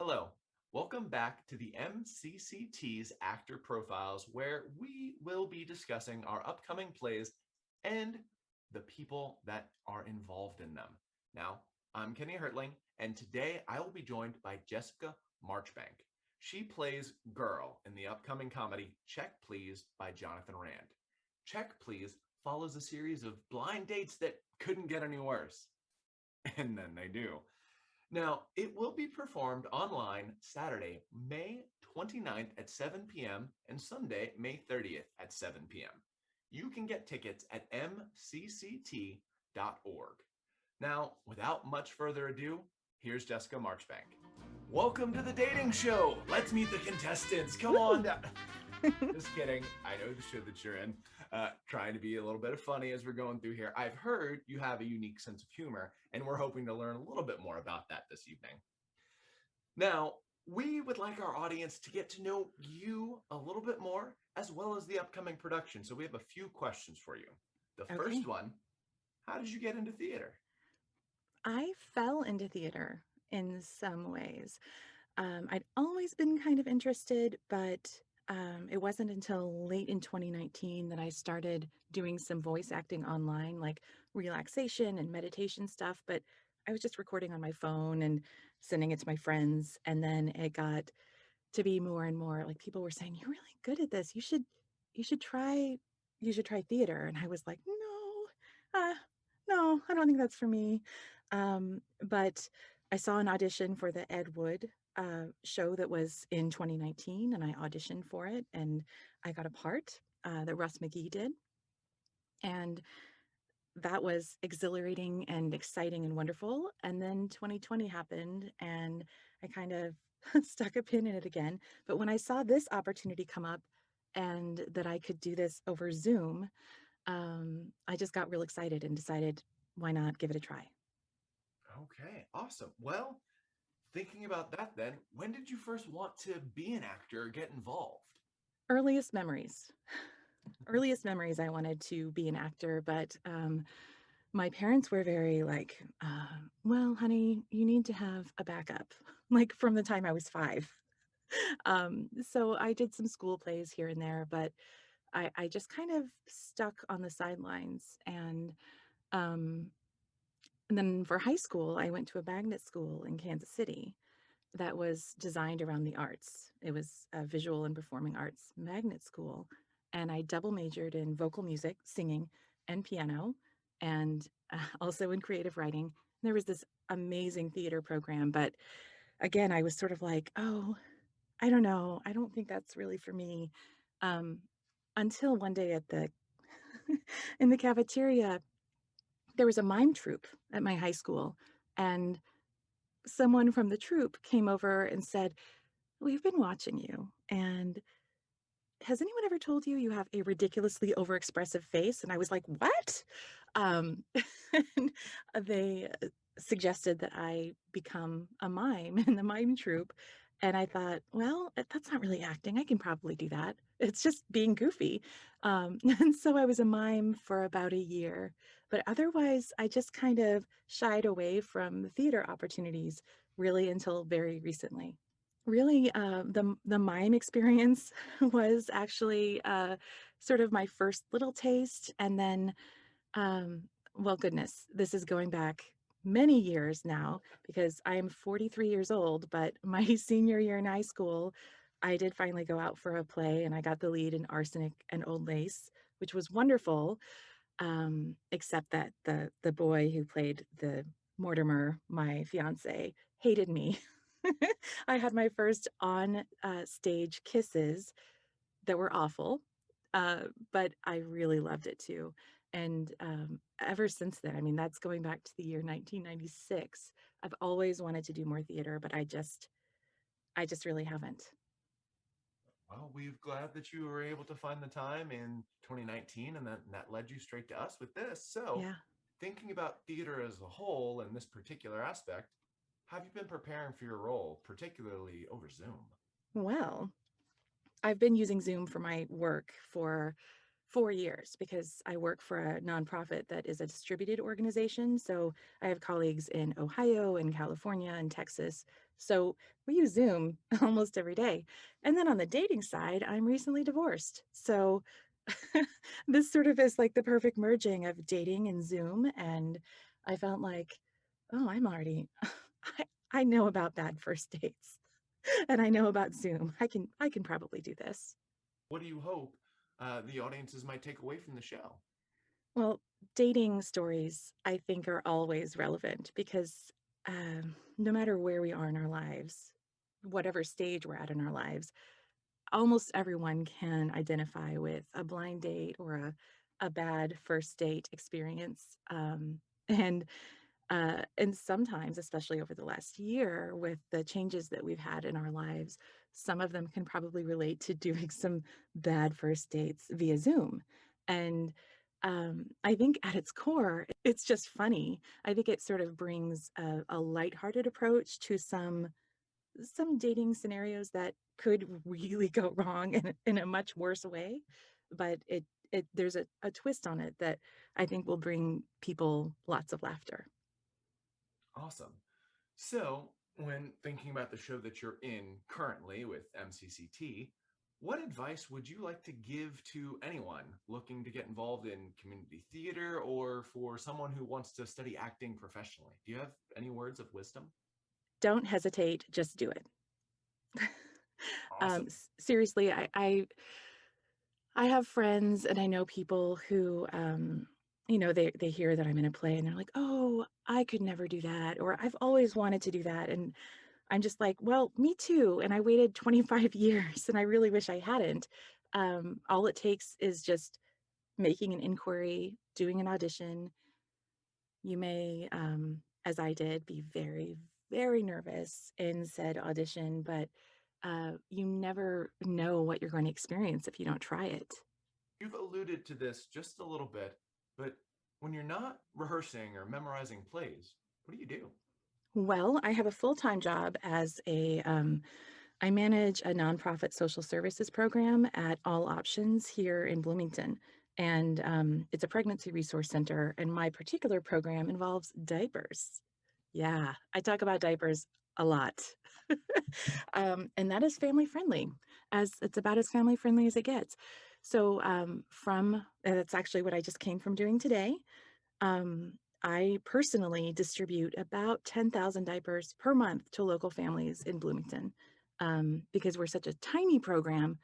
Hello, welcome back to the MCCT's Actor Profiles, where we will be discussing our upcoming plays and the people that are involved in them. Now, I'm Kenny Hertling, and today I will be joined by Jessica Marchbank. She plays Girl in the upcoming comedy Check Please by Jonathan Rand. Check Please follows a series of blind dates that couldn't get any worse. And then they do. Now, it will be performed online Saturday, May 29th at 7 p.m. and Sunday, May 30th at 7 p.m. You can get tickets at mcct.org. Now, without much further ado, here's Jessica Marchbank. Welcome to the dating show. Let's meet the contestants. Come on down. Just kidding. I know the show that you're in. Trying to be a little bit of funny as we're going through here. I've heard you have a unique sense of humor, and we're hoping to learn a little bit more about that this evening. Now, we would like our audience to get to know you a little bit more, as well as the upcoming production. So we have a few questions for you. The first one, how did you get into theater? I fell into theater in some ways. I'd always been kind of interested, but it wasn't until late in 2019 that I started doing some voice acting online, like relaxation and meditation stuff. But I was just recording on my phone and sending it to my friends. And then it got to be more and more like people were saying, "You're really good at this. You should try theater." And I was like, no, I don't think that's for me. But I saw an audition for the Ed Wood show that was in 2019, and I auditioned for it, and I got a part that Russ McGee did. And that was exhilarating and exciting and wonderful. And then 2020 happened, and I kind of stuck a pin in it again. But when I saw this opportunity come up and that I could do this over Zoom, I just got real excited and decided, why not give it a try? Okay, awesome. Well, thinking about that then, when did you first want to be an actor or get involved? Earliest memories. Earliest memories, I wanted to be an actor, but my parents were very like, well, honey, you need to have a backup, like from the time I was 5. So I did some school plays here and there, but I just kind of stuck on the sidelines. Um, and then for high school, I went to a magnet school in Kansas City that was designed around the arts. It was a visual and performing arts magnet school. And I double majored in vocal music, singing, and piano, and also in creative writing. There was this amazing theater program. But again, I was sort of like, oh, I don't know. I don't think that's really for me. Um, until one day at the in the cafeteria, there was a mime troupe at my high school, and someone from the troupe came over and said, "We've been watching you, and has anyone ever told you you have a ridiculously overexpressive face?" And I was like, "What?" Um, and they suggested that I become a mime in the mime troupe. And I thought, well, that's not really acting. I can probably do that. It's just being goofy. And so I was a mime for about a year. But otherwise, I just kind of shied away from the theater opportunities really until very recently. Really, the mime experience was actually sort of my first little taste, and then, um, well, goodness, this is going back many years now because I am 43 years old. But my senior year in high school, I did finally go out for a play, and I got the lead in Arsenic and Old Lace, which was wonderful. Except that the boy who played the Mortimer, my fiance, hated me. I had my first on stage kisses that were awful, but I really loved it too. And ever since then, I mean, that's going back to the year 1996. I've always wanted to do more theater, but I just really haven't. Well, we're glad that you were able to find the time in 2019 and that led you straight to us with this. So, Yeah. thinking about theater as a whole and this particular aspect, have you been preparing for your role, particularly over Zoom? Well, I've been using Zoom for my work for 4 years because I work for a nonprofit that is a distributed organization. So I have colleagues in Ohio and California and Texas. So we use Zoom almost every day. And then on the dating side, I'm recently divorced. So this sort of is like the perfect merging of dating and Zoom. And I felt like, oh, I know about bad first dates and I know about Zoom. I can probably do this. What do you hope the audiences might take away from the show? Well, dating stories, I think, are always relevant because no matter where we are in our lives, whatever stage we're at in our lives, almost everyone can identify with a blind date or a bad first date experience. And and sometimes, especially over the last year, with the changes that we've had in our lives, some of them can probably relate to doing some bad first dates via Zoom. And I think at its core, it's just funny. I think it sort of brings a lighthearted approach to some dating scenarios that could really go wrong in a much worse way. But there's a twist on it that I think will bring people lots of laughter. Awesome. So, when thinking about the show that you're in currently with MCCT, what advice would you like to give to anyone looking to get involved in community theater or for someone who wants to study acting professionally? Do you have any words of wisdom? Don't hesitate, just do it. Awesome. Seriously, I have friends and I know people who, they hear that I'm in a play and they're like, "Oh, I could never do that," or "I've always wanted to do that." And I'm just like, "Well, me too." And I waited 25 years and I really wish I hadn't. All it takes is just making an inquiry, doing an audition. You may, as I did, be very, very nervous in said audition, but you never know what you're going to experience if you don't try it. You've alluded to this just a little bit, but when you're not rehearsing or memorizing plays, what do you do? Well, I have a full-time job as I manage a nonprofit social services program at All Options here in Bloomington. And it's a pregnancy resource center. And my particular program involves diapers. Yeah, I talk about diapers a lot. And that is family friendly, as it's about as family friendly as it gets. So, that's actually what I just came from doing today. Um, I personally distribute about 10,000 diapers per month to local families in Bloomington. Because we're such a tiny program,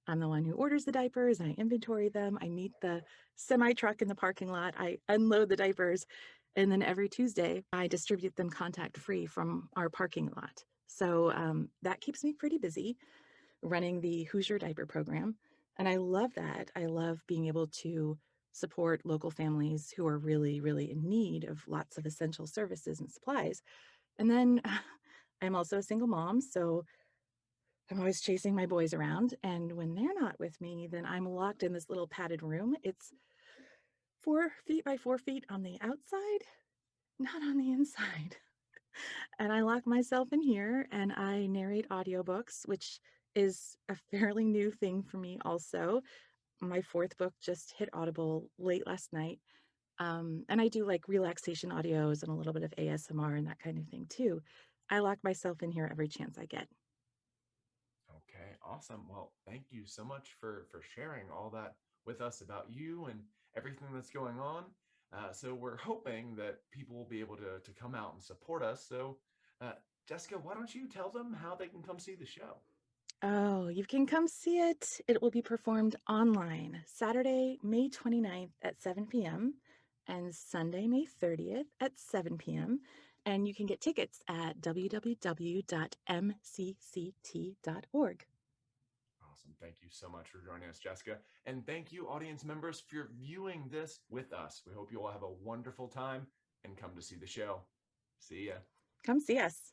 I'm the one who orders the diapers, I inventory them, I meet the semi truck in the parking lot, I unload the diapers, and then every Tuesday I distribute them contact free from our parking lot. So that keeps me pretty busy running the Hoosier Diaper Program. And I love that. I love being able to support local families who are really, really in need of lots of essential services and supplies. And then I'm also a single mom, so I'm always chasing my boys around. And when they're not with me, then I'm locked in this little padded room. It's 4 feet by 4 feet on the outside, not on the inside. And I lock myself in here and I narrate audiobooks, which is a fairly new thing for me also. My fourth book just hit Audible late last night. And I do like relaxation audios and a little bit of ASMR and that kind of thing too. I lock myself in here every chance I get. Okay, awesome. Well, thank you so much for sharing all that with us about you and everything that's going on. So we're hoping that people will be able to come out and support us. So, uh, Jessica, why don't you tell them how they can come see the show? Oh, you can come see it. It will be performed online Saturday, May 29th at 7 p.m. and Sunday, May 30th at 7 p.m. And you can get tickets at www.mcct.org. Awesome. Thank you so much for joining us, Jessica. And thank you, audience members, for viewing this with us. We hope you all have a wonderful time and come to see the show. See ya. Come see us.